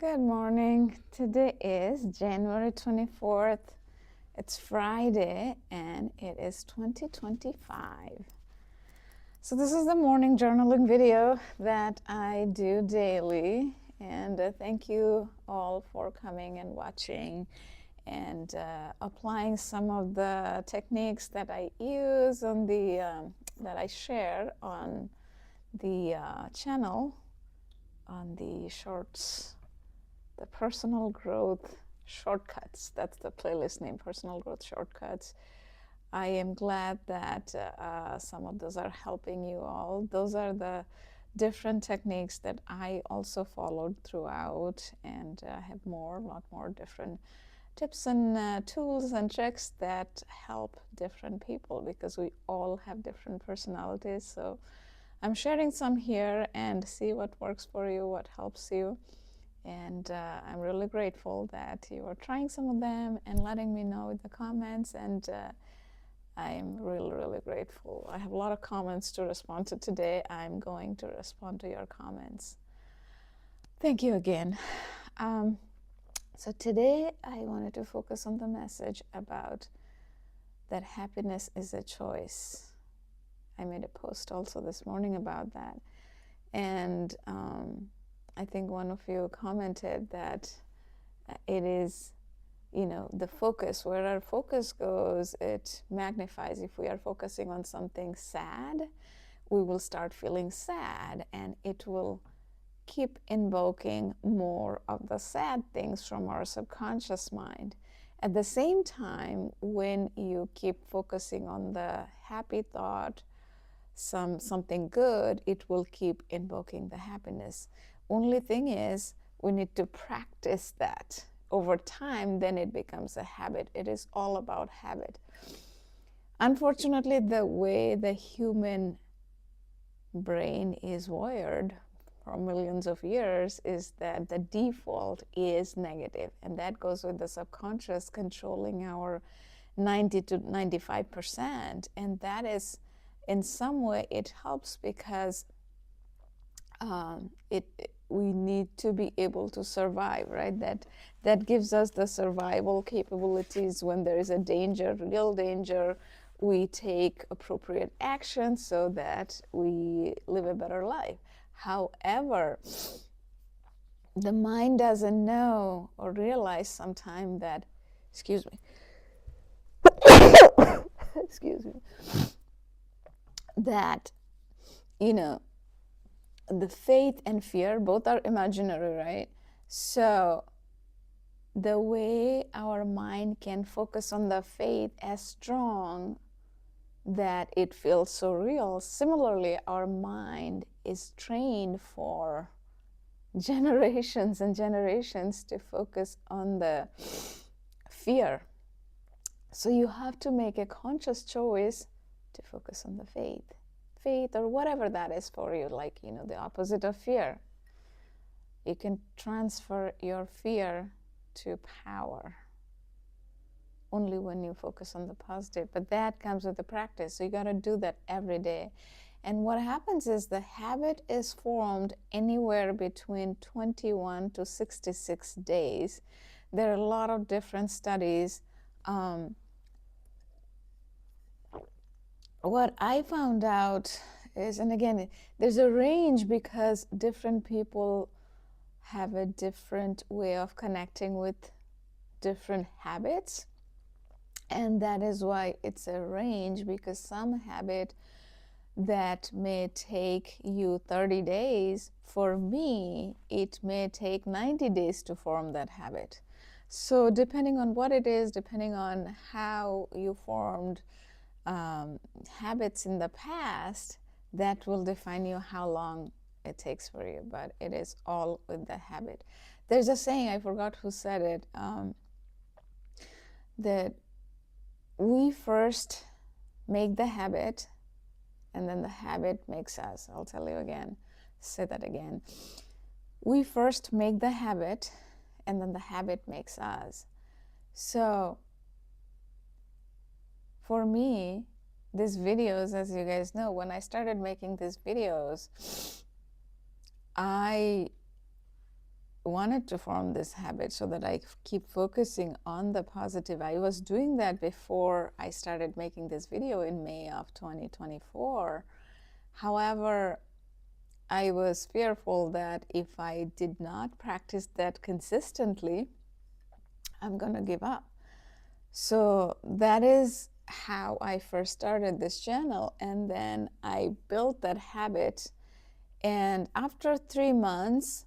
Good morning. Today is January 24th. It's Friday and it is 2025. So this is the morning journaling video that I do daily. And thank you all for coming and watching and applying some of the techniques that I use on the that I share on the channel on the shorts. The personal growth shortcuts. That's the playlist name, personal growth shortcuts. I am glad that some of those are helping you all. Those are the different techniques that I also followed throughout, and have a lot more different tips and tools and tricks that help different people, because we all have different personalities. So I'm sharing some here and see what works for you, what helps you. And I'm really grateful that you are trying some of them and letting me know in the comments. And I'm really grateful. I have a lot of comments to respond to today. I'm going to respond to your comments. Thank you again. So today I wanted to focus on the message about that happiness is a choice. I made a post also this morning about that. And I think one of you commented that it is, the focus, where our focus goes, it magnifies. If we are focusing on something sad, we will start feeling sad, and it will keep invoking more of the sad things from our subconscious mind. At the same time, when you keep focusing on the happy thought, something good, it will keep invoking the happiness. Only thing is, we need to practice that over time, then it becomes a habit. It is all about habit. Unfortunately, the way the human brain is wired for millions of years is that the default is negative, and that goes with the subconscious controlling our 90 to 95%. And that is, in some way, it helps because we need to be able to survive, right? That gives us the survival capabilities. When there is a danger, real danger, we take appropriate action so that we live a better life. However, the mind doesn't know or realize sometimes that, excuse me, that, the faith and fear, both are imaginary, right? So the way our mind can focus on the faith as strong that it feels so real, similarly, our mind is trained for generations and generations to focus on the fear. So you have to make a conscious choice to focus on the faith, or whatever that is for you, like, the opposite of fear. You can transfer your fear to power only when you focus on the positive, but that comes with the practice. So you got to do that every day. And what happens is the habit is formed anywhere between 21 to 66 days. There are a lot of different studies. What I found out is, and again, there's a range because different people have a different way of connecting with different habits. And that is why it's a range, because some habit that may take you 30 days, for me, it may take 90 days to form that habit. So depending on what it is, depending on how you formed habits in the past, that will define you how long it takes for you. But it is all with the habit. There's a saying, I forgot who said it, that we first make the habit and then the habit makes us. I'll tell you again, say that again. We first make the habit and then the habit makes us. So for me, these videos, as you guys know, when I started making these videos, I wanted to form this habit so that I keep focusing on the positive. I was doing that before I started making this video in May of 2024. However, I was fearful that if I did not practice that consistently, I'm going to give up. So that is how I first started this channel, and then I built that habit. And after 3 months,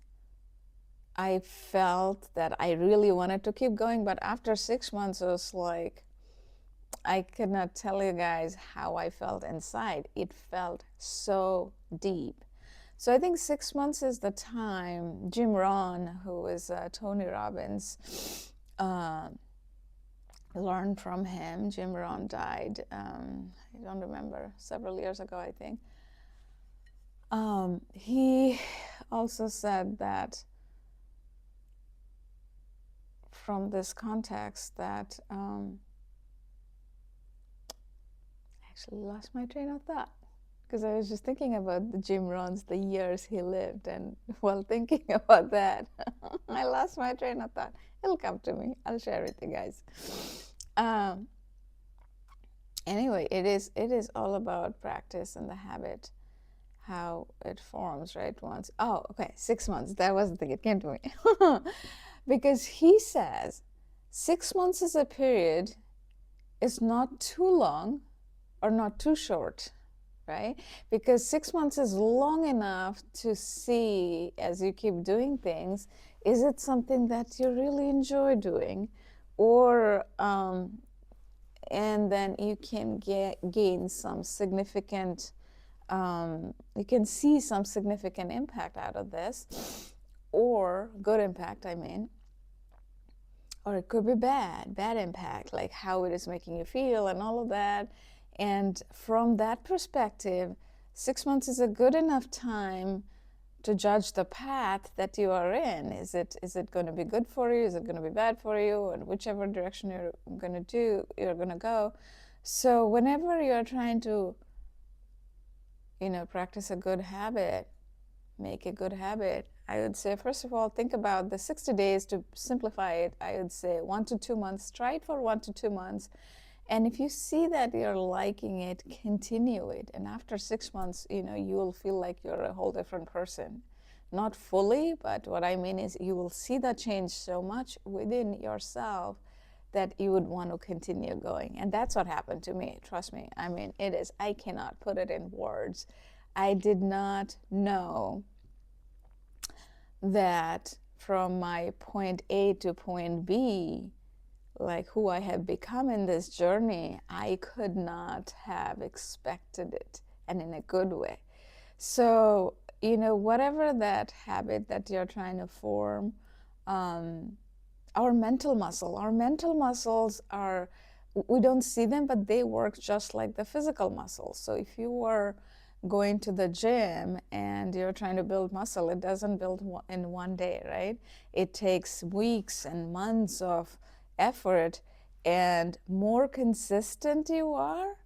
I felt that I really wanted to keep going, but after 6 months, it was like, I cannot tell you guys how I felt inside. It felt so deep. So I think 6 months is the time. Jim Rohn, who is Tony Robbins, learned from him. Jim Rohn died, I don't remember, several years ago, I think. He also said that from this context that I actually lost my train of thought because I was just thinking about the Jim Rohn's, the years he lived, and while thinking about that, I lost my train of thought. It'll come to me. I'll share it with you guys. Anyway, it is all about practice and the habit, how it forms, right? Once, oh, okay, 6 months. That was the thing. It came to me. Because he says 6 months is a period, it's not too long or not too short, right? Because 6 months is long enough to see, as you keep doing things, is it something that you really enjoy doing? Or, and then you can gain some significant, you can see some significant impact out of this, or good impact, I mean. Or it could be bad impact, like how it is making you feel and all of that. And from that perspective, 6 months is a good enough time to judge the path that you are in. Is it going to be good for you? Is it going to be bad for you? And whichever direction you're going to go. So whenever you're trying to, practice a good habit, make a good habit, I would say, first of all, think about the 60 days. To simplify it, I would say 1 to 2 months. Try it for 1 to 2 months. And if you see that you're liking it, continue it. And after 6 months, you will feel like you're a whole different person. Not fully, but what I mean is you will see that change so much within yourself that you would want to continue going. And that's what happened to me. Trust me. I mean, I cannot put it in words. I did not know that from my point A to point B, like who I have become in this journey, I could not have expected it, and in a good way. So, whatever that habit that you're trying to form, our mental muscles are, we don't see them, but they work just like the physical muscles. So if you were going to the gym and you're trying to build muscle, it doesn't build in one day, right? It takes weeks and months of effort, and more consistent you are,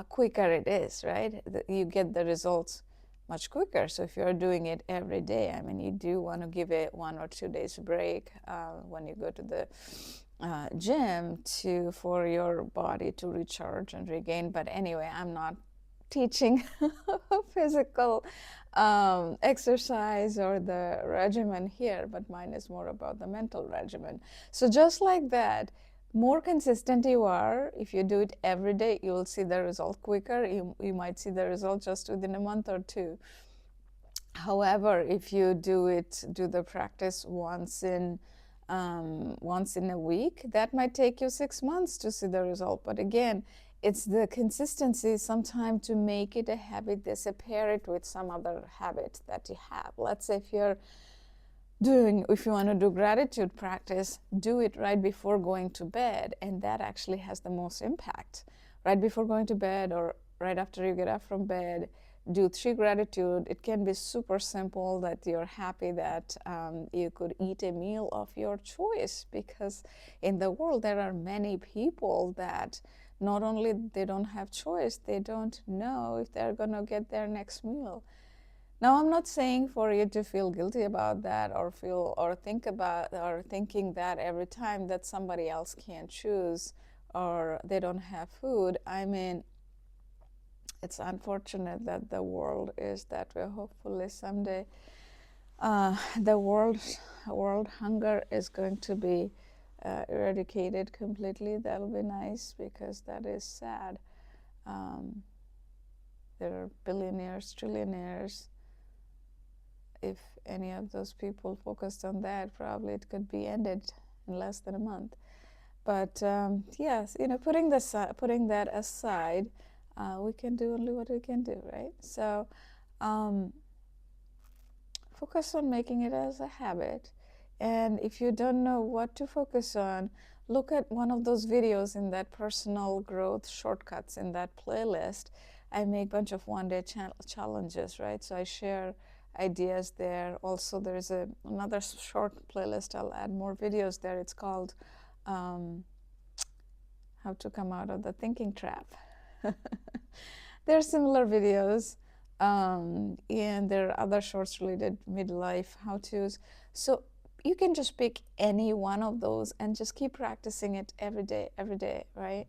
quicker it is, right? You get the results much quicker. So if you're doing it every day, I mean, you do want to give it 1 or 2 days break when you go to the gym for your body to recharge and regain. But anyway, I'm not teaching physical exercise or the regimen here, but mine is more about the mental regimen. So just like that, more consistent you are, if you do it every day, you will see the result quicker. You might see the result just within a month or 2. However, if you do the practice once in a week, that might take you 6 months to see the result. But again, it's the consistency sometimes to make it a habit, pair it with some other habit that you have. Let's say if you want to do gratitude practice, do it right before going to bed, and that actually has the most impact. Right before going to bed or right after you get up from bed, do 3 gratitude. It can be super simple, that you're happy that you could eat a meal of your choice, because in the world there are many people that not only they don't have choice, they don't know if they're going to get their next meal. Now, I'm not saying for you to feel guilty about that or feel or think about or thinking that every time that somebody else can't choose or they don't have food. I mean, it's unfortunate that the world is that way. Hopefully, someday the world hunger is going to be eradicated completely. That'll be nice because that is sad. Um, there are billionaires, trillionaires. If any of those people focused on that, probably it could be ended in less than a month. But yes, putting that aside, we can do only what we can do, right? So focus on making it as a habit. And if you don't know what to focus on, look at one of those videos in that personal growth shortcuts in that playlist. I make a bunch of one-day challenges, right? So I share ideas there. Also, there's another short playlist. I'll add more videos there. It's called How to Come Out of the Thinking Trap. There are similar videos, and there are other shorts related midlife how-tos. So you can just pick any one of those and just keep practicing it every day, right?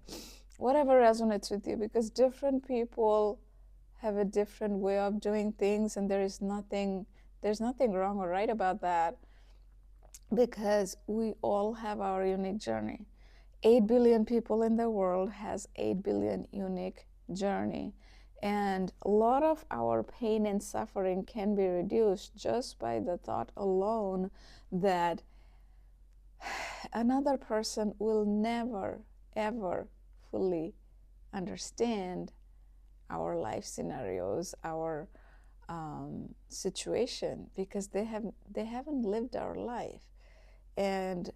Whatever resonates with you, because different people have a different way of doing things, and there's nothing wrong or right about that, because we all have our unique journey. 8 billion people in the world has 8 billion unique journey. And a lot of our pain and suffering can be reduced just by the thought alone that another person will never, ever fully understand our life scenarios, our situation, because they haven't lived our life. And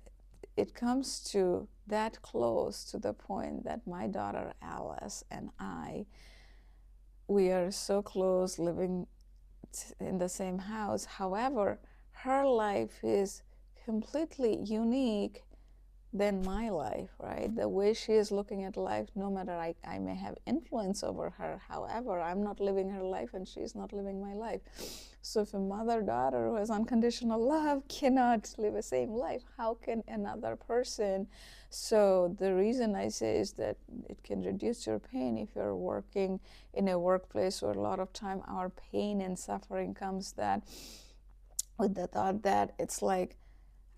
it comes to that close to the point that my daughter Alice and we are so close, living in the same house. However, her life is completely unique than my life, right? The way she is looking at life, no matter I may have influence over her, however, I'm not living her life and she's not living my life. So if a mother-daughter who has unconditional love cannot live the same life, how can another person? So the reason I say is that it can reduce your pain if you're working in a workplace where a lot of time our pain and suffering comes that with the thought that it's like,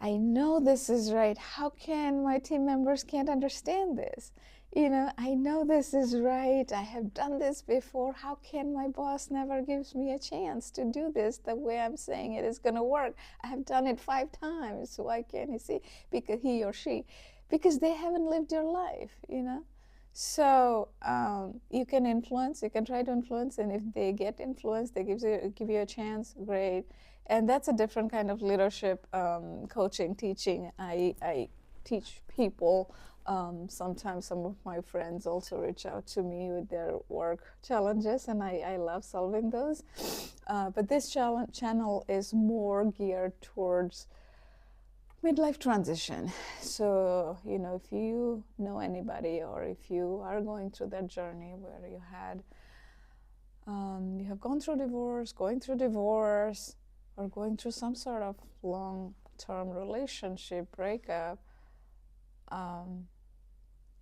I know this is right. How can my team members can't understand this? I know this is right. I have done this before. How can my boss never gives me a chance to do this the way I'm saying it is going to work? I have done it 5 times. Why can't he see? Because he or she, because they haven't lived their life. So you can influence. You can try to influence, and if they get influenced, they give you a chance. Great. And that's a different kind of leadership coaching, teaching. I teach people. Sometimes some of my friends also reach out to me with their work challenges, and I love solving those. But this channel is more geared towards midlife transition. So, if you know anybody, or if you are going through that journey where you have gone through divorce, going through divorce, or going through some sort of long-term relationship breakup,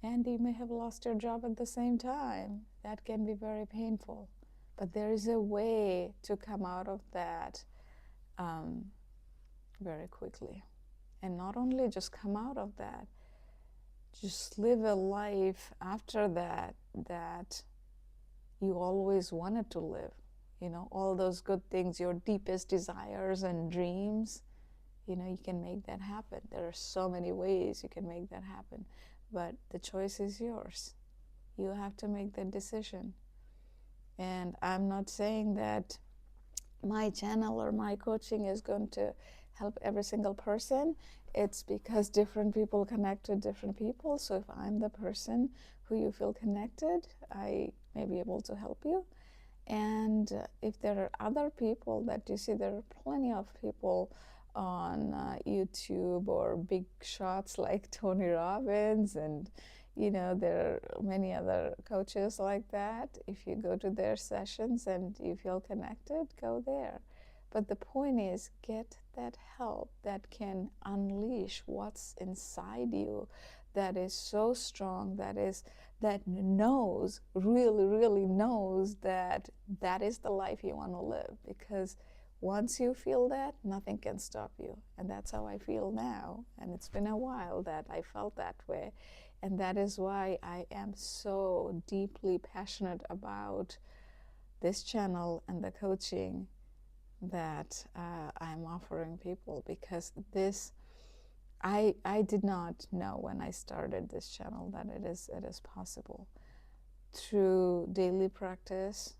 and you may have lost your job at the same time. That can be very painful. But there is a way to come out of that very quickly. And not only just come out of that, just live a life after that you always wanted to live. All those good things, your deepest desires and dreams, you can make that happen. There are so many ways you can make that happen, but the choice is yours. You have to make that decision. And I'm not saying that my channel or my coaching is going to help every single person. It's because different people connect with different people. So if I'm the person who you feel connected, I may be able to help you. And if there are other people that you see, there are plenty of people on YouTube or big shots like Tony Robbins and there are many other coaches like that. If you go to their sessions and you feel connected, go there. But the point is, get that help that can unleash what's inside you, that is so strong, that knows, really, really knows that that is the life you want to live. Because once you feel that, nothing can stop you. And that's how I feel now. And it's been a while that I felt that way. And that is why I am so deeply passionate about this channel and the coaching that I'm offering people. Because this, I did not know when I started this channel that it is possible through daily practice,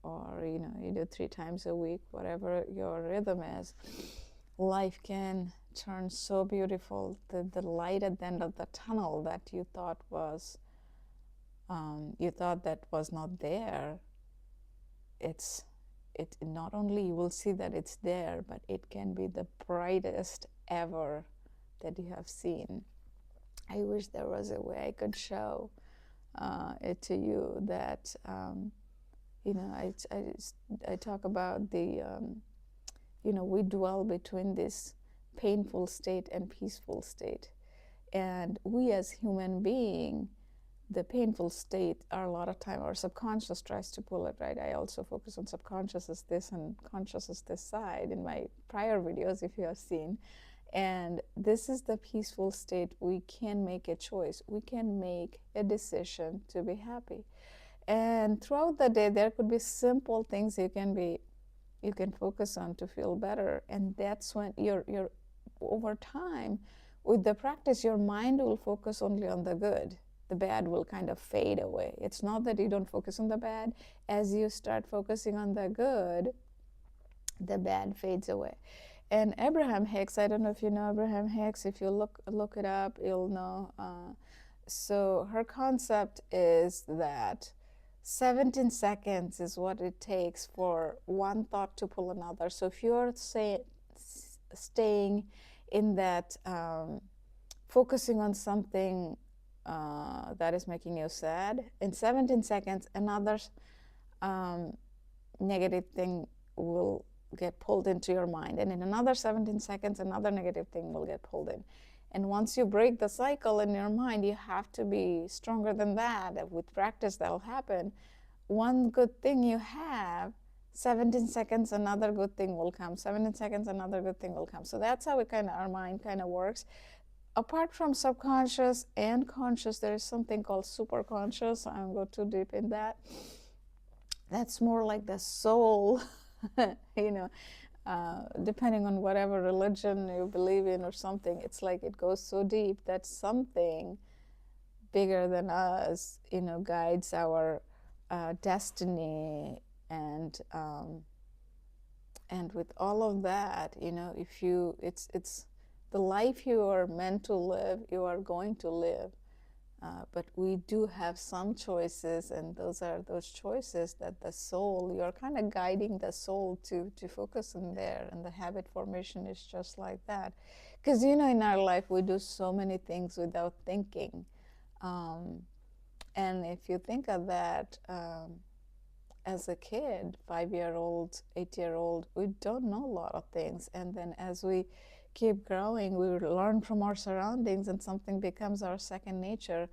or you do 3 times a week, whatever your rhythm is. Life can turn so beautiful. The light at the end of the tunnel that you thought that was not there, it not only you will see that it's there, but it can be the brightest ever that you have seen. I wish there was a way I could show it to you. That I talk about the we dwell between this painful state and peaceful state, and we as human being, the painful state, are a lot of time our subconscious tries to pull it, right? I also focus on subconscious as this and conscious as this side in my prior videos, if you have seen. And this is the peaceful state. We can make a choice. We can make a decision to be happy. And throughout the day, there could be simple things you can focus on to feel better. And that's when you're over time, with the practice, your mind will focus only on the good. The bad will kind of fade away. It's not that you don't focus on the bad. As you start focusing on the good, the bad fades away. And Abraham Hicks, I don't know if you know Abraham Hicks. If you look it up, you'll know. So her concept is that 17 seconds is what it takes for one thought to pull another. So if you're staying in that, focusing on something that is making you sad, in 17 seconds, another negative thing will get pulled into your mind. And in another 17 seconds, another negative thing will get pulled in. And once you break the cycle in your mind, you have to be stronger than that. With practice, that'll happen. One good thing you have, 17 seconds, another good thing will come. 17 seconds, another good thing will come. So that's how our mind kind of works. Apart from subconscious and conscious, there is something called superconscious. I won't go too deep in that. That's more like the soul, depending on whatever religion you believe in or something. It's like it goes so deep that something bigger than us, guides our destiny. And with all of that, it's the life you are meant to live, you are going to live. But we do have some choices, and those are those choices that the soul, you're kind of guiding the soul to focus on there. And the habit formation is just like that. Because, in our life, we do so many things without thinking. And if you think of that, as a kid, 5-year-old, 8-year-old, we don't know a lot of things. And then as we keep growing, we learn from our surroundings, and something becomes our second nature.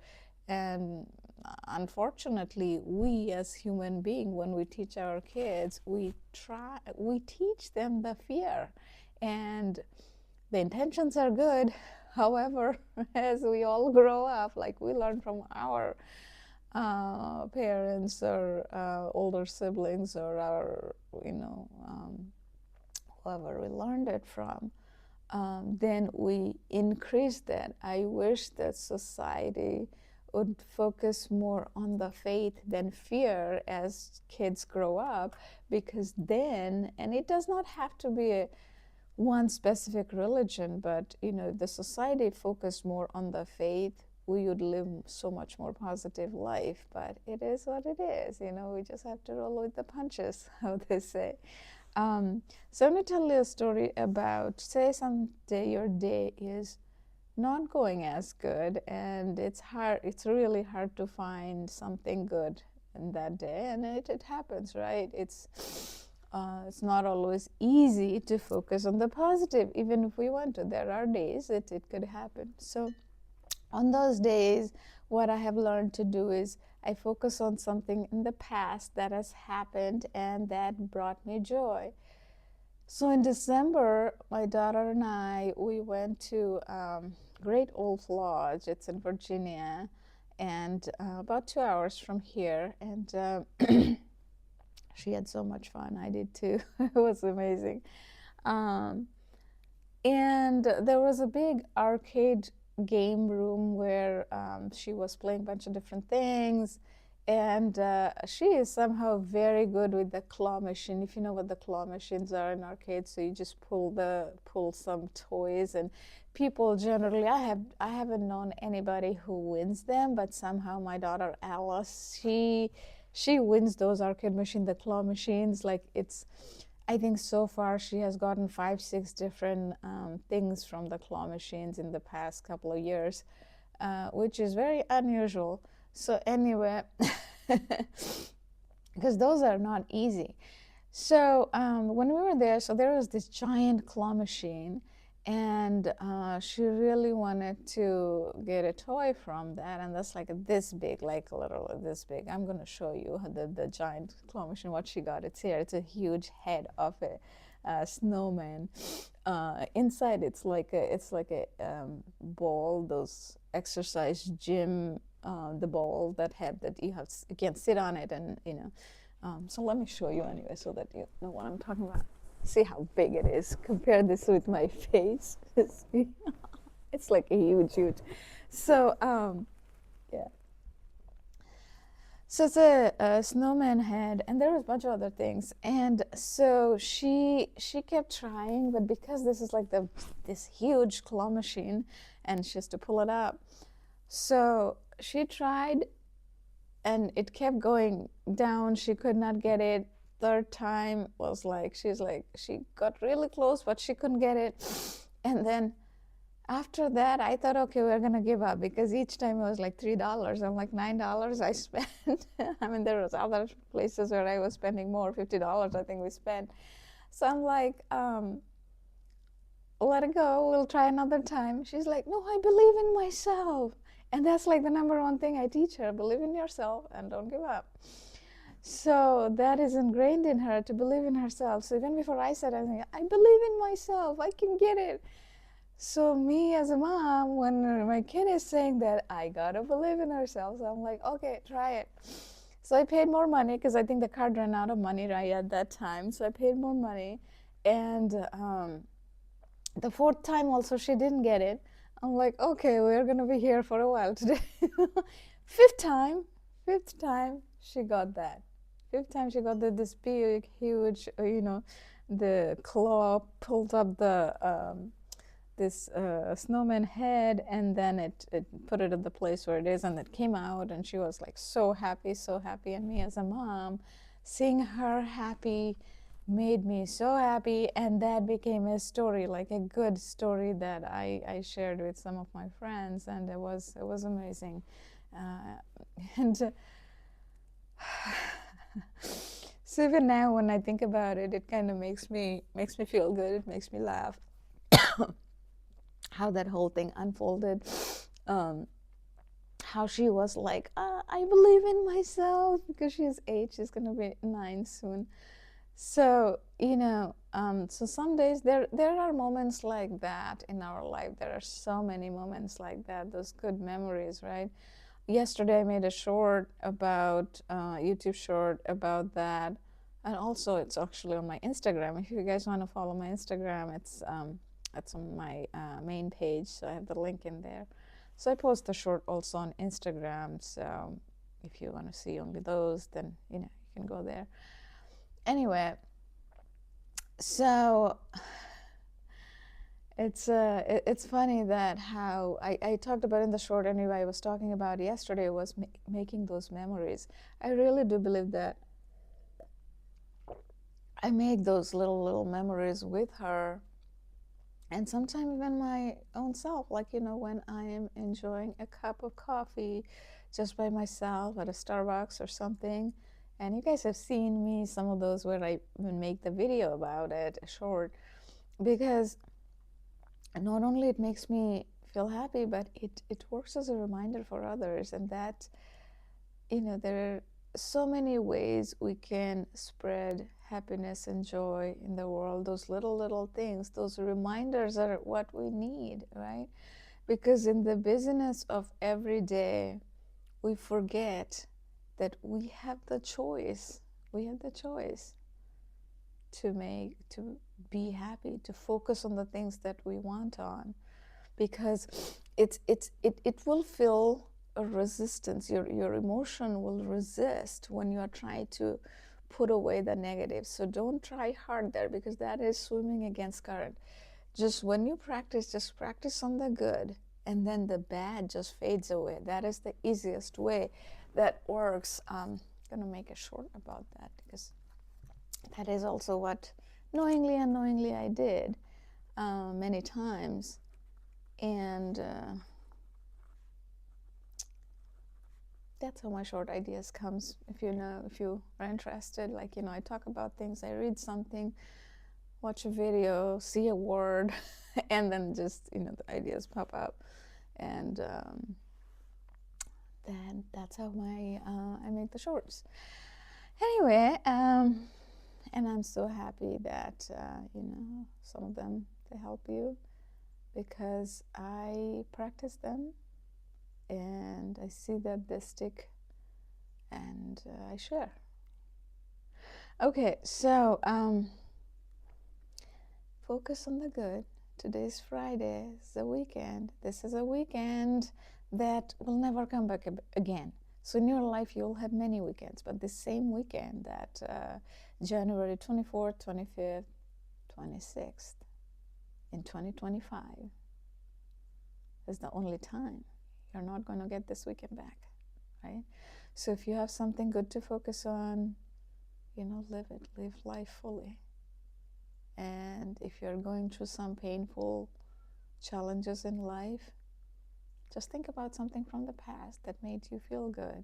And unfortunately, we as human beings, when we teach our kids, we teach them the fear. And the intentions are good. However, as we all grow up, like we learn from our parents or older siblings, or our, whoever we learned it from, then we increase that. I wish that society would focus more on the faith than fear as kids grow up, because then, and it does not have to be one specific religion, but the society focused more on the faith, we would live so much more positive life. But it is what it is. We just have to roll with the punches, how they say. So I'm going to tell you a story about, say someday your day is not going as good, and it's really hard to find something good in that day, and it happens, right? It's not always easy to focus on the positive, even if we want to. There are days it could happen. So on those days, what I have learned to do is I focus on something in the past that has happened and that brought me joy. So in December, my daughter and I, we went to Great Wolf Lodge. It's in Virginia, and about 2 hours from here. And she had so much fun. I did too. It was amazing. Um, and there was a big arcade game room where she was playing a bunch of different things. And she is somehow very good with the claw machine. If you know what the claw machines are in arcades, so you just pull some toys, and people generally, I haven't known anybody who wins them, but somehow my daughter Alice, she wins those arcade machines, the claw machines. Like, it's, I think so far she has gotten 5, 6 different things from the claw machines in the past couple of years, which is very unusual. So anyway, because those are not easy. So when we were there, so there was this giant claw machine, and she really wanted to get a toy from that, and that's like this big, like literally this big. I'm going to show you the giant claw machine, what she got. It's here. It's a huge head of a snowman. Inside, it's like a ball, those exercise gym, the ball that you can sit on it, and so let me show you anyway, so that you know what I'm talking about. See how big it is. Compare this with my face. It's like a huge. So yeah. So it's a snowman head, and there was a bunch of other things. And so she kept trying, but because this is like this huge claw machine, and she has to pull it up. So she tried, and it kept going down. She could not get it. Third time was like, she got really close, but she couldn't get it. And then after that, I thought, okay, we're gonna give up, because each time it was like $3. I'm like, $9 I spent. I mean, there was other places where I was spending more, $50 I think we spent. So I'm like, let it go, we'll try another time. She's like, no, I believe in myself. And that's like the number one thing I teach her: believe in yourself and don't give up. So that is ingrained in her, to believe in herself. So even before I said anything, I believe in myself, I can get it. So me as a mom, when my kid is saying that, I gotta believe in herself. So I'm like, okay, try it. So I paid more money, because I think the card ran out of money right at that time. So I paid more money, and the fourth time also she didn't get it. I'm like, okay, we're gonna be here for a while today. fifth time she got that. Fifth time she got this big, huge, the claw pulled up this snowman head, and then it put it in the place where it is, and it came out, and she was like so happy. And me as a mom, seeing her happy made me so happy, and that became a story, like a good story that I shared with some of my friends, and it was amazing. And so even now when I think about it, it kind of makes me feel good. It makes me laugh. How that whole thing unfolded, how she was like, I believe in myself, because she's 8, she's gonna be 9 soon. So so some days there are moments like that in our life. There are so many moments like that, those good memories, right? Yesterday I made a short about YouTube short about that, and also it's actually on my Instagram. If you guys want to follow my Instagram, it's on my main page, so I have the link in there. So I post the short also on Instagram, so if you want to see only those, then you can go there. Anyway, so it's funny that how I talked about in the short anyway, I was talking about yesterday was making those memories. I really do believe that I make those little memories with her, And sometimes even my own self, like, when I am enjoying a cup of coffee just by myself at a Starbucks or something. And you guys have seen me, some of those where I even make the video about it, short, because not only it makes me feel happy, but it works as a reminder for others. And that, there are so many ways we can spread happiness and joy in the world. Those little things, those reminders are what we need, right? Because in the business of every day, we forget that we have the choice. We have the choice to be happy, to focus on the things that we want on, because it will feel a resistance. Your emotion will resist when you are trying to put away the negative. So don't try hard there, because that is swimming against current. Just when you practice, just practice on the good, and then the bad just fades away. That is the easiest way that works. I'm gonna make a short about that, because that is also what knowingly, unknowingly I did many times. And that's how my short ideas comes. If you are interested, like, I talk about things, I read something, watch a video, see a word, and then just, the ideas pop up. And then that's how I make the shorts. Anyway, and I'm so happy that, some of them, they help you, because I practice them and I see that they stick, and I share. Okay, so focus on the good. Today's Friday, it's the weekend. This is a weekend that will never come back again. So in your life, you'll have many weekends, but the same weekend, that January 24th, 25th, 26th in 2025 is the only time. You're not going to get this weekend back, right? So if you have something good to focus on, live it, live life fully. And if you're going through some painful challenges in life, just think about something from the past that made you feel good,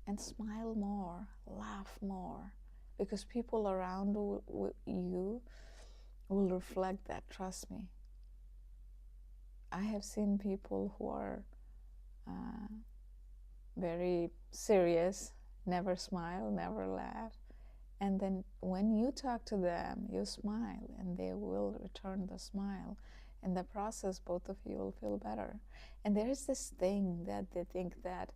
and smile more, laugh more, because people around you will reflect that. Trust me. I have seen people who are very serious, never smile, never laugh. And then when you talk to them, you smile, and they will return the smile. In the process, both of you will feel better. And there is this thing that they think that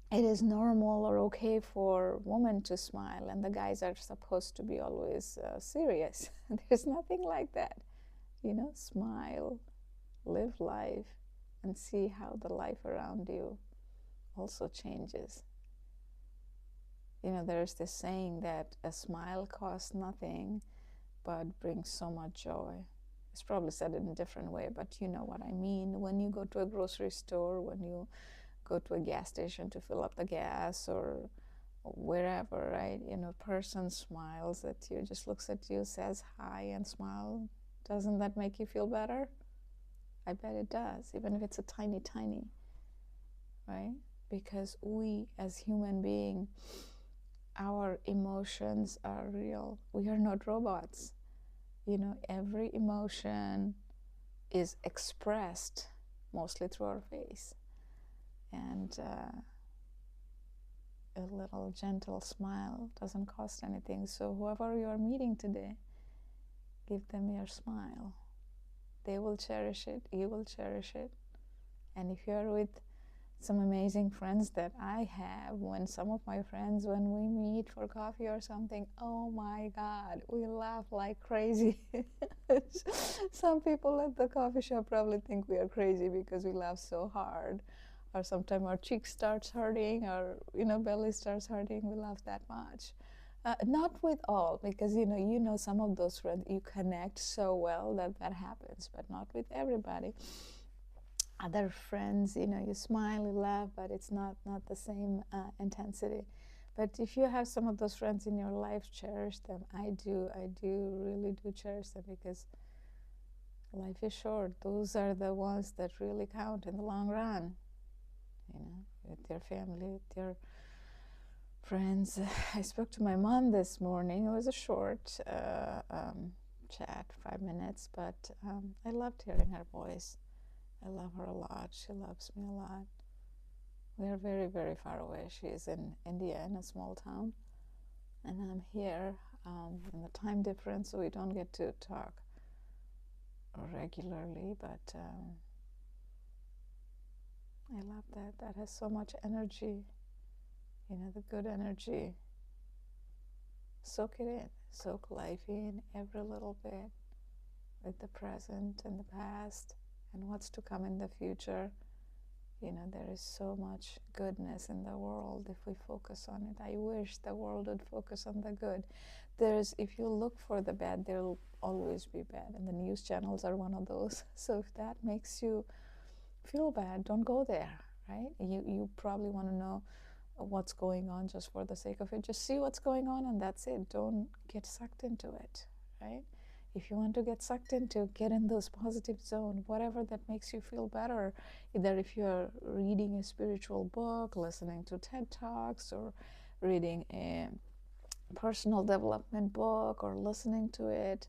it is normal or okay for women to smile, and the guys are supposed to be always serious. There's nothing like that. Smile, live life, and see how the life around you also changes. There's this saying that a smile costs nothing but brings so much joy. It's probably said it in a different way, but you know what I mean. When you go to a grocery store, when you go to a gas station to fill up the gas, or wherever, right? A person smiles at you, just looks at you, says hi and smile. Doesn't that make you feel better? I bet it does, even if it's a tiny, right? Because we as human beings, our emotions are real. We are not robots. Every emotion is expressed mostly through our face. And a little gentle smile doesn't cost anything. So whoever you are meeting today, give them your smile. They will cherish it. You will cherish it. And if you're with some amazing friends that I have, when some of my friends, when we meet for coffee or something, oh my God, we laugh like crazy. Some people at the coffee shop probably think we are crazy because we laugh so hard. Or sometimes our cheek starts hurting, or belly starts hurting. We laugh that much. Not with all, because some of those friends you connect so well that happens, but not with everybody. Other friends, you smile, you laugh, but it's not the same intensity. But if you have some of those friends in your life, cherish them. I do really do cherish them, because Life is short. Those are the ones that really count in the long run, with your family, with your friends. I spoke to my mom this morning. It was a short chat, 5 minutes, but I loved hearing her voice. I love her a lot. She loves me a lot. We are very, very far away. She is in India, in a small town, and I'm here in the time difference, so we don't get to talk regularly, but I love that. That has so much energy, the good energy. Soak it in. Soak life in every little bit, with the present and the past and what's to come in the future. There is so much goodness in the world if we focus on it. I wish the world would focus on the good. If you look for the bad, there will always be bad, and the news channels are one of those. So if that makes you feel bad, don't go there, right? You probably want to know what's going on just for the sake of it. Just see what's going on, and that's it. Don't get sucked into it, right? If you want to get sucked into, get in those positive zone, whatever that makes you feel better. Either if you're reading a spiritual book, listening to TED Talks, or reading a personal development book, or listening to it.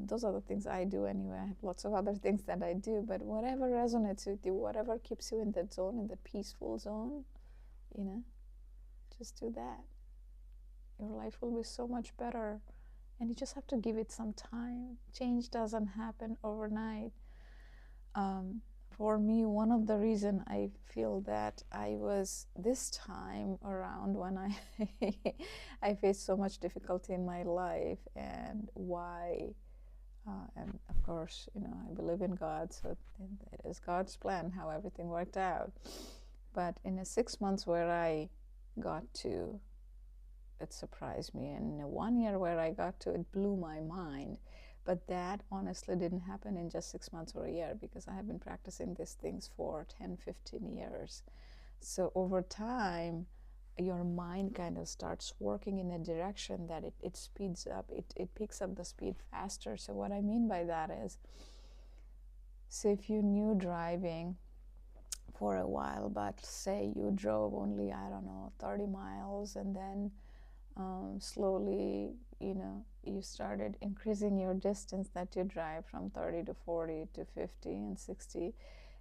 Those are the things I do anyway. I have lots of other things that I do, but whatever resonates with you, whatever keeps you in that zone, in that peaceful zone, just do that. Your life will be so much better, and you just have to give it some time. Change doesn't happen overnight. For me, one of the reasons I feel that I was this time around when I faced so much difficulty in my life, and why, and of course, I believe in God, so it is God's plan how everything worked out. But in the 6 months where I got to, it surprised me. And in 1 year where I got to, it blew my mind. But that honestly didn't happen in just 6 months or a year, because I have been practicing these things for 10, 15 years. So over time, your mind kind of starts working in a direction that it speeds up, it picks up the speed faster. So what I mean by that is, so if you knew driving for a while, but say you drove only, 30 miles, and then slowly, you started increasing your distance that you drive from 30 to 40 to 50 and 60,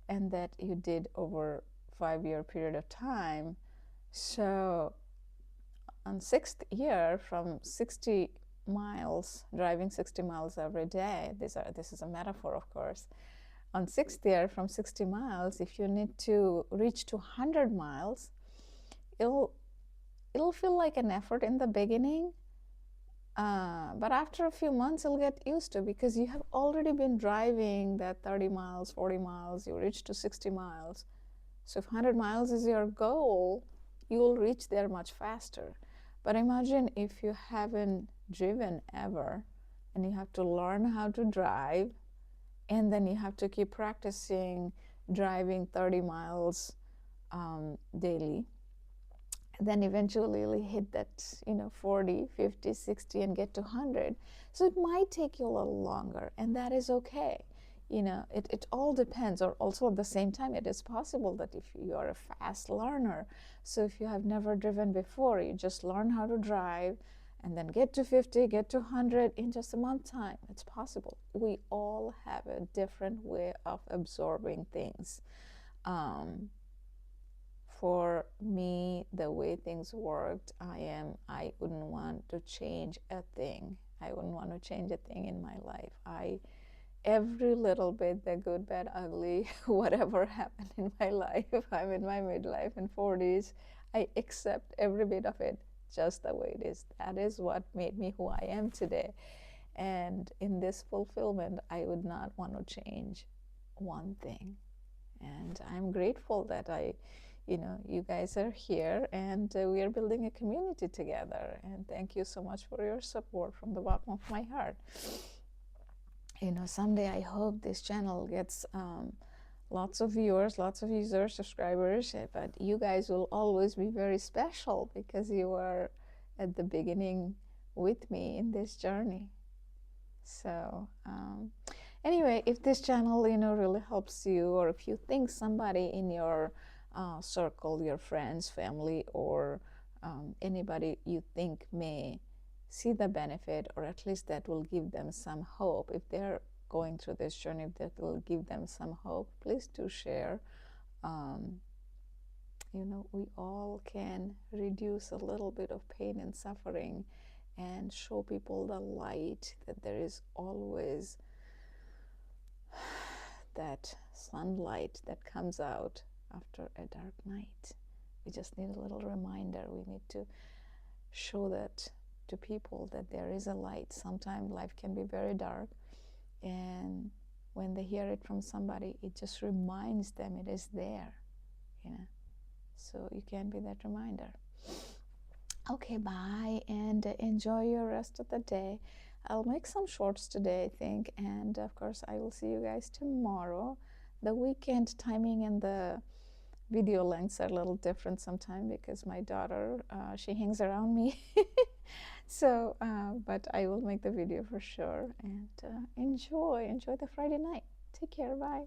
and that you did over 5-year period of time. So on 6th year, from 60 miles, driving 60 miles every day, this is a metaphor, of course. On 6th year, from 60 miles, if you need to reach to 100 miles, it'll feel like an effort in the beginning, but after a few months you'll get used to, because you have already been driving that 30 miles, 40 miles, you reach to 60 miles. So if 100 miles is your goal, you will reach there much faster. But imagine if you haven't driven ever, and you have to learn how to drive, and then you have to keep practicing driving 30 miles daily. Then eventually you'll hit that 40, 50, 60, and get to 100. So it might take you a little longer, and that is okay. It all depends. Or also at the same time, it is possible that if you are a fast learner, so if you have never driven before, you just learn how to drive and then get to 50, get to 100 in just a month time. It's possible. We all have a different way of absorbing things. For me, the way things worked, I wouldn't want to change a thing. I wouldn't want to change a thing in my life. Every little bit, the good, bad, ugly, whatever happened in my life, I'm in my midlife and 40s, I accept every bit of it just the way it is. That is what made me who I am today. And in this fulfillment, I would not want to change one thing. And I'm grateful that you guys are here, and we are building a community together. And thank you so much for your support from the bottom of my heart. Someday I hope this channel gets lots of viewers, lots of users, subscribers, but you guys will always be very special, because you are at the beginning with me in this journey. So Anyway, if this channel, you know, really helps you, or if you think somebody in your circle, your friends, family, or anybody you think may see the benefit, or at least that will give them some hope, if they're going through this journey, if that will give them some hope, please do share. You know, we all can reduce a little bit of pain and suffering and show people the light, that there is always that sunlight that comes out after a dark night. We just need a little reminder. We need to show that to people, that there is a light. Sometimes life can be very dark, and when they hear it from somebody, it just reminds them it is there, you know. So you can be that reminder. Okay, bye, and enjoy your rest of the day. I'll make some shorts today, I think, and of course I will see you guys tomorrow. The weekend timing and the video lengths are a little different sometimes because my daughter, she hangs around me. So, but I will make the video for sure, and enjoy the Friday night. Take care, bye.